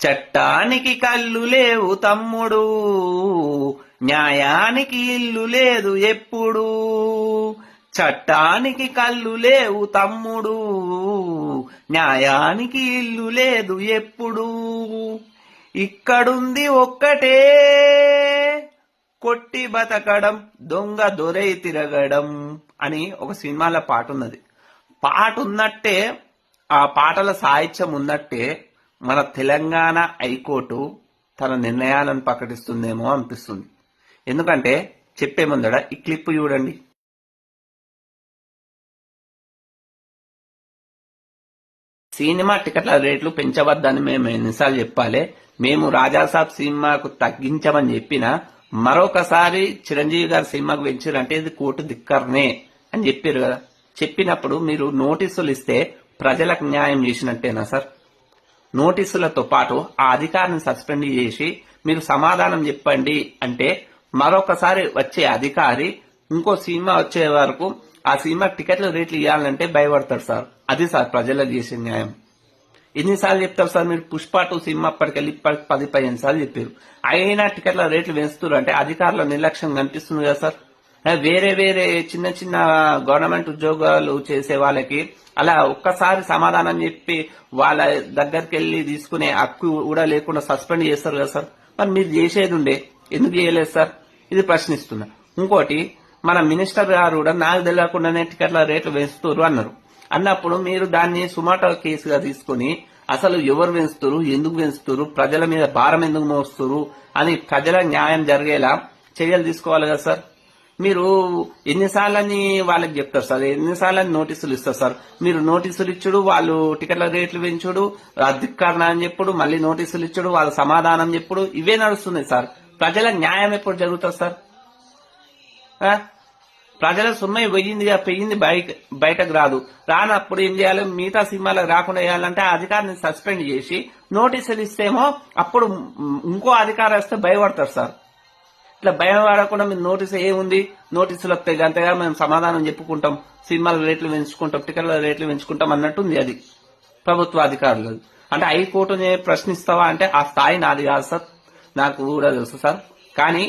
చట్టానికి కళ్ళు లేవు తమ్ముడు, న్యాయానికి ఇల్లు లేదు ఎప్పుడు. చట్టానికి కళ్ళు లేవు తమ్ముడు, న్యాయానికి ఇల్లు లేదు ఎప్పుడు. ఇక్కడుంది ఒక్కటే, కొట్టి బతకడం, దొంగ దొరై తిరగడం అని ఒక సినిమాలో పాట ఉన్నది. పాట ఉన్నట్టే, ఆ పాటల సాహిత్యం ఉన్నట్టే మన తెలంగాణ హైకోర్టు తన నిర్ణయాలను ప్రకటిస్తుందేమో అనిపిస్తుంది. ఎందుకంటే చెప్పే ముందడ ఈ క్లిప్ చూడండి. సినిమా టికెట్ల రేట్లు పెంచవద్దని మేము ఎన్నిసార్లు చెప్పాలి. మేము రాజాసాబ్ సినిమాకు తగ్గించమని చెప్పినా మరొకసారి చిరంజీవి గారి సినిమాకు పెంచారంటే ఇది కోర్టు ధిక్కరనే అని చెప్పారు కదా. చెప్పినప్పుడు మీరు నోటీసులు ఇస్తే ప్రజలకు న్యాయం చేసినట్టేనా సార్? నోటీసులతో పాటు ఆ అధికారిని సస్పెండ్ చేసి మీరు సమాధానం చెప్పండి అంటే మరొకసారి వచ్చే అధికారి ఇంకో సినిమా వచ్చే వరకు ఆ సినిమా టికెట్ల రేట్లు ఇవ్వాలంటే భయపడతారు సార్. అది సార్ ప్రజలకు చేసే న్యాయం. ఎన్నిసార్లు చెప్తారు సార్ మీరు? పుష్ప 2 సినిమా అప్పటికెళ్ళి ఇప్పటికి 10-15 సార్లు చెప్పారు. అయినా టికెట్ల రేట్లు పెంచుతారు అంటే అధికారుల నిర్లక్ష్యం కనిపిస్తుంది కదా సార్. వేరే వేరే చిన్న చిన్న గవర్నమెంట్ ఉద్యోగాలు చేసే వాళ్ళకి అలా ఒక్కసారి సమాధానం చెప్పి వాళ్ళ దగ్గరికి వెళ్ళి తీసుకునే హక్కు కూడా లేకుండా సస్పెండ్ చేస్తారు కదా సార్. మరి మీరు చేసేది ఉండే ఎందుకు చేయలేదు సార్? ఇది ప్రశ్నిస్తున్నా. ఇంకోటి, మన మినిస్టర్ గారు కూడా నాకు తెలియకుండానే టికెట్ల రేట్లు పెంచుతారు అన్నారు. అన్నప్పుడు మీరు దాన్ని సుమాటో కేసుగా తీసుకుని అసలు ఎవరు పెంచుతారు, ఎందుకు పెంచుతారు, ప్రజల మీద భారం ఎందుకు మోస్తారు అని ప్రజల న్యాయం జరిగేలా చర్యలు తీసుకోవాలి కదా సార్. మీరు ఎన్నిసార్లని వాళ్ళకి చెప్తారు సార్, ఎన్నిసార్లని నోటీసులు ఇస్తారు సార్. మీరు నోటీసులు ఇచ్చుడు, వాళ్ళు టికెట్ల రేట్లు పెంచుడు, ధిక్కరణ అని చెప్పుడు, మళ్ళీ నోటీసులు ఇచ్చుడు, వాళ్ళ సమాధానం చెప్పుడు, ఇవే నడుస్తున్నాయి సార్. ప్రజల న్యాయం ఎప్పుడు జరుగుతుంది సార్? ప్రజల సొమ్మే పోయింది బయటకు రాదు. రానప్పుడు ఏం చేయాలి? మిగతా సినిమాలకు రాకుండా చేయాలంటే ఆ అధికారిని సస్పెండ్ చేసి నోటీసులు ఇస్తేమో అప్పుడు ఇంకో అధికారం వస్తే భయపడతారు సార్. ఇట్లా భయం పడకుండా మీరు నోటీసు ఏముంది, నోటీసులు వస్తాయి అంతగా మేము సమాధానం చెప్పుకుంటాం, సినిమాల రేట్లు పెంచుకుంటాం, టికెట్ల రేట్లు పెంచుకుంటాం అన్నట్టుంది అది ప్రభుత్వ అధికారులు. అంటే హైకోర్టుని ప్రశ్నిస్తావా అంటే ఆ స్థాయి నాది కాదు సార్, నాకు కూడా తెలుసు సార్. కానీ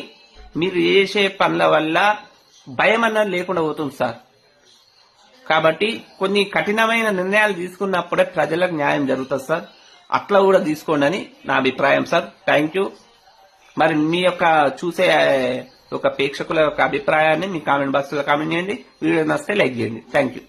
మీరు చేసే పనుల వల్ల భయం అన్నది లేకుండా పోతుంది సార్. కాబట్టి కొన్ని కఠినమైన నిర్ణయాలు తీసుకున్నప్పుడే ప్రజలకు న్యాయం జరుగుతుంది సార్. అట్లా కూడా తీసుకోండి అని నా అభిప్రాయం సార్. Thank you. మరి మీ యొక్క చూసే ఒక ప్రేక్షకుల యొక్క అభిప్రాయాన్ని మీ కామెంట్ బాక్స్ లో కామెంట్ చేయండి. వీడియో నచ్చితే లైక్ చేయండి. Thank you.